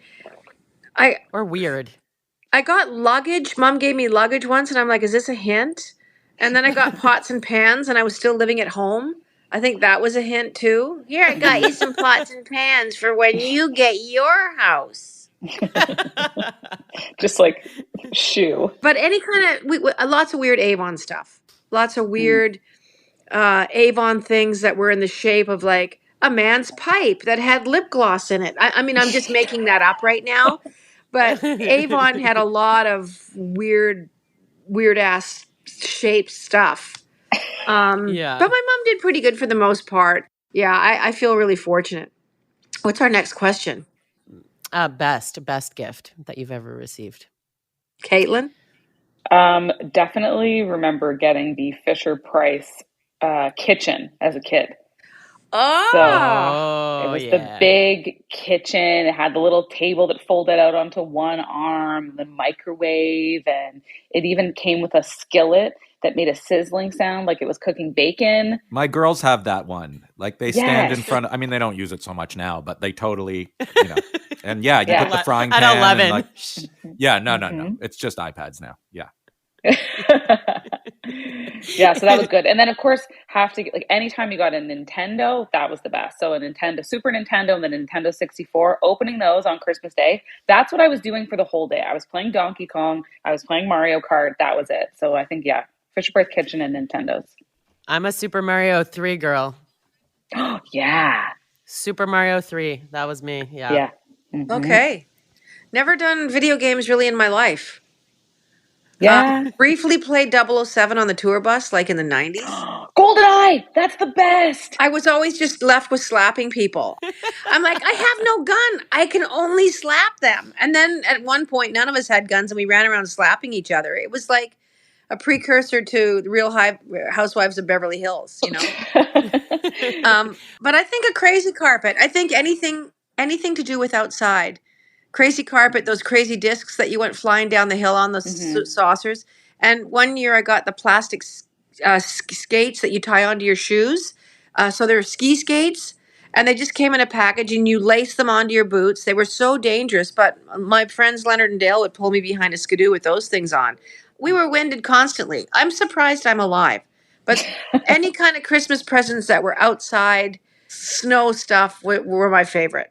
or weird. I got luggage. Mom gave me luggage once, and I'm like, "Is this a hint?" And then I got pots and pans, and I was still living at home. I think that was a hint too. Here, I got you some pots and pans for when you get your house. Just like shoe. But any kind of lots of weird Avon stuff. Lots of weird Avon things that were in the shape of like a man's pipe that had lip gloss in it. I mean, I'm just making that up right now. But Avon had a lot of weird ass shaped stuff. Yeah. But my mom did pretty good for the most part. Yeah, I feel really fortunate. What's our next question? Best gift that you've ever received. Caitlin? Definitely remember getting the Fisher-Price kitchen as a kid. Oh, It was the big kitchen. It had the little table that folded out onto one arm, the microwave, and it even came with a skillet that made a sizzling sound like it was cooking bacon. My girls have that one. Like they stand in front of, I mean, they don't use it so much now, but they totally, and you put the frying pan. At 11. And no. It's just iPads now. Yeah. Yeah, so that was good. And then of course, anytime you got a Nintendo, that was the best. So a Super Nintendo and the Nintendo 64, opening those on Christmas Day, that's what I was doing for the whole day. I was playing Donkey Kong, I was playing Mario Kart, that was it. So I think, Fisher-Price kitchen and Nintendos. I'm a Super Mario 3 girl. Yeah. Super Mario 3, that was me. Yeah. Mm-hmm. Okay. Never done video games really in my life. Yeah. Briefly played 007 on the tour bus, like in the 90s. GoldenEye! That's the best! I was always just left with slapping people. I'm like, I have no gun. I can only slap them. And then at one point, none of us had guns, and we ran around slapping each other. It was like a precursor to the Real Housewives of Beverly Hills, But I think a crazy carpet. I think anything to do with outside. Crazy carpet, those crazy discs that you went flying down the hill on, those saucers. And one year I got the plastic skates that you tie onto your shoes. So they're ski skates, and they just came in a package, and you lace them onto your boots. They were so dangerous, but my friends Leonard and Dale would pull me behind a skidoo with those things on. We were winded constantly. I'm surprised I'm alive. But any kind of Christmas presents that were outside, snow stuff were my favorite.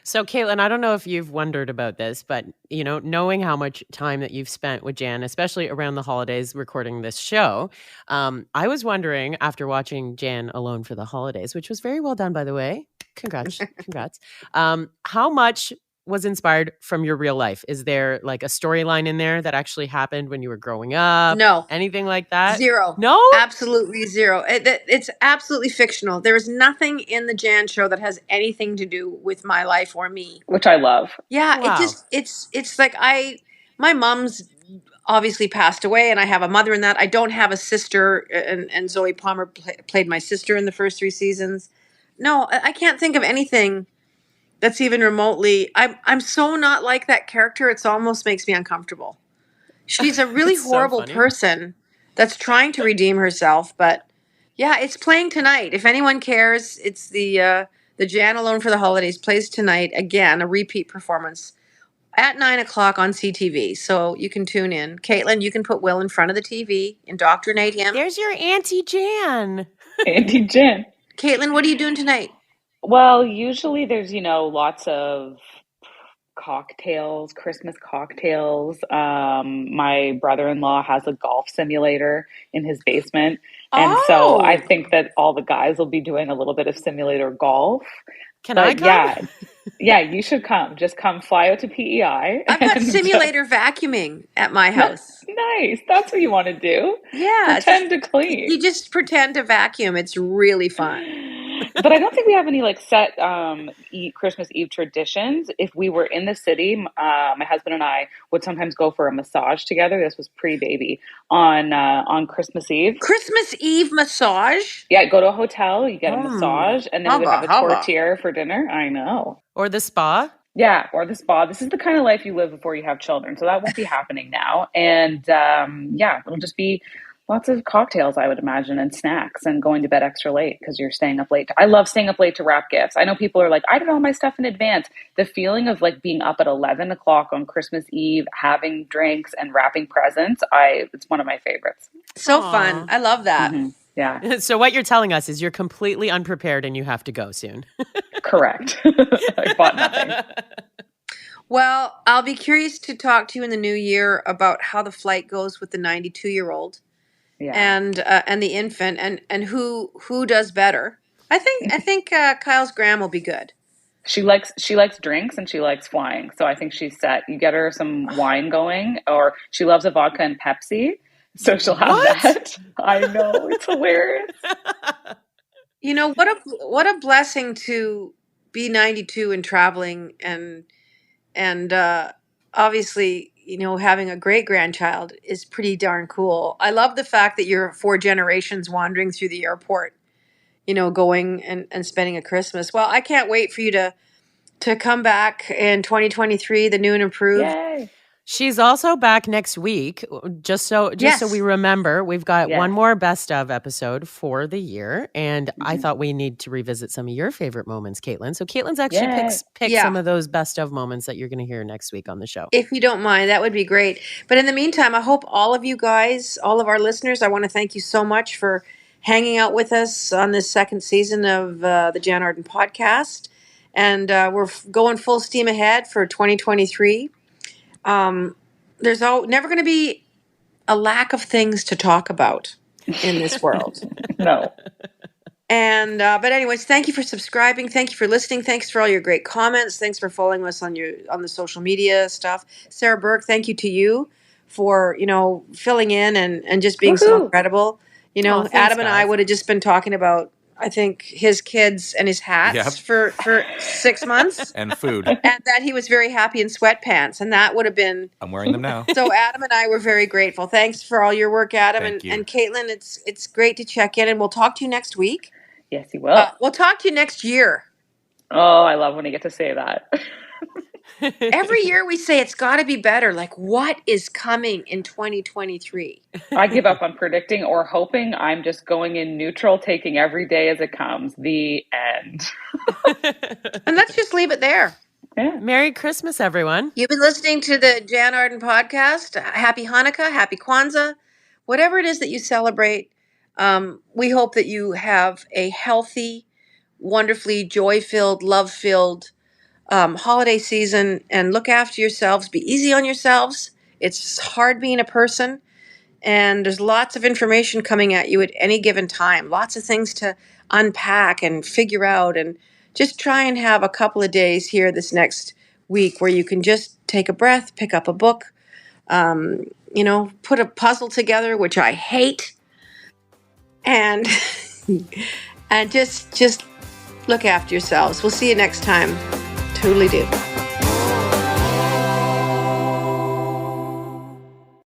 So, Caitlin, I don't know if you've wondered about this, but, knowing how much time that you've spent with Jann, especially around the holidays recording this show, I was wondering, after watching Jann Alone for the Holidays, which was very well done, by the way. Congrats. How much was inspired from your real life? Is there like a storyline in there that actually happened when you were growing up? No. Anything like that? Zero. No? Absolutely zero. It's absolutely fictional. There is nothing in the Jann show that has anything to do with my life or me. Which I love. Yeah, Wow. it's like my mom's obviously passed away, and I have a mother in that. I don't have a sister, and Zoe Palmer played my sister in the first 3 seasons. No, I can't think of anything that's even remotely. I'm so not like that character. It almost makes me uncomfortable. She's a really horrible person that's trying to redeem herself. But yeah, it's playing tonight. If anyone cares, it's the Jann Alone for the Holidays plays tonight again, a repeat performance at 9:00 on CTV. So you can tune in. Caitlin, you can put Will in front of the TV, indoctrinate him. There's your Auntie Jann. Auntie Jann. Caitlin, what are you doing tonight? Well, usually there's, lots of cocktails, Christmas cocktails. My brother-in-law has a golf simulator in his basement. And so I think that all the guys will be doing a little bit of simulator golf. Can I come? Yeah, you should come. Just come fly out to PEI. I've got simulator vacuuming at my house. Nice. That's what you want to do. Yeah. Pretend to clean. You just pretend to vacuum. It's really fun. But I don't think we have any set Christmas Eve traditions. If we were in the city, my husband and I would sometimes go for a massage together. This was pre-baby on Christmas Eve. Christmas Eve massage? Yeah, go to a hotel, you get a massage, and then we would have a tortilla for dinner. I know. Or the spa? Yeah, or the spa. This is the kind of life you live before you have children. So that won't be happening now. And it'll just be lots of cocktails, I would imagine, and snacks, and going to bed extra late because you're staying up late. I love staying up late to wrap gifts. I know people are like, I did all my stuff in advance. The feeling of like being up at 11 o'clock on Christmas Eve, having drinks and wrapping presents, it's one of my favorites. So Aw. fun. I love that. Mhm. Yeah, So what you're telling us is you're completely unprepared and you have to go soon. correct. I bought nothing. Well, I'll be curious to talk to you in the new year about how the flight goes with the 92-year-old Yeah. and the infant, and who does better. I think Kyle's gram will be good. She likes drinks and she likes flying. So I think she's set. You get her some wine going, or she loves a vodka and Pepsi. So she'll have What? that. I know. It's hilarious. You know, what a blessing to be 92 and traveling and obviously, you know, having a great grandchild is pretty darn cool. I love the fact that you're 4 generations wandering through the airport, you know, going and spending a Christmas. Well, I can't wait for you to come back in 2023, the new and improved. Yay. She's also back next week. Just so Yes. we remember, we've got Yes. one more best of episode for the year, and I Mhm. thought we need to revisit some of your favorite moments, Caitlin. So Caitlin's actually Yay. picked Yeah. some of those best of moments that you're going to hear next week on the show. If you don't mind, that would be great. But in the meantime, I hope all of you guys, all of our listeners, I want to thank you so much for hanging out with us on this second season of the Jann Arden podcast. And we're going full steam ahead for 2023. There's never going to be a lack of things to talk about in this world. No. And but anyways, thank you for subscribing. Thank you for listening. Thanks for all your great comments. Thanks for following us on the social media stuff. Sarah Burke, thank you to you for, you know, filling in and just being so Woohoo. incredible. You know, Oh, thanks, Adam and I guys. would have just been talking about, I think, his kids and his hats Yep. for 6 months. And food. And that he was very happy in sweatpants. And that would have been I'm wearing them now. so Adam and I were very grateful. Thanks for all your work, Adam. Thank you. And Caitlin, it's great to check in, and we'll talk to you next week. Yes, you will. We'll talk to you next year. Oh, I love when you get to say that. Every year we say it's got to be better. Like, what is coming in 2023? I give up on predicting or hoping. I'm just going in neutral, taking every day as it comes. The end. And let's just leave it there. Yeah. Merry Christmas, everyone. You've been listening to the Jann Arden podcast. Happy Hanukkah, happy Kwanzaa, whatever it is that you celebrate. We hope that you have a healthy, wonderfully joy-filled, love-filled holiday season, and look after yourselves. Be easy on yourselves. It's hard being a person, and there's lots of information coming at you at any given time. Lots of things to unpack and figure out, and just try and have a couple of days here this next week where you can just take a breath, pick up a book, you know, put a puzzle together, which I hate, and and just look after yourselves. We'll see you next time. Totally do.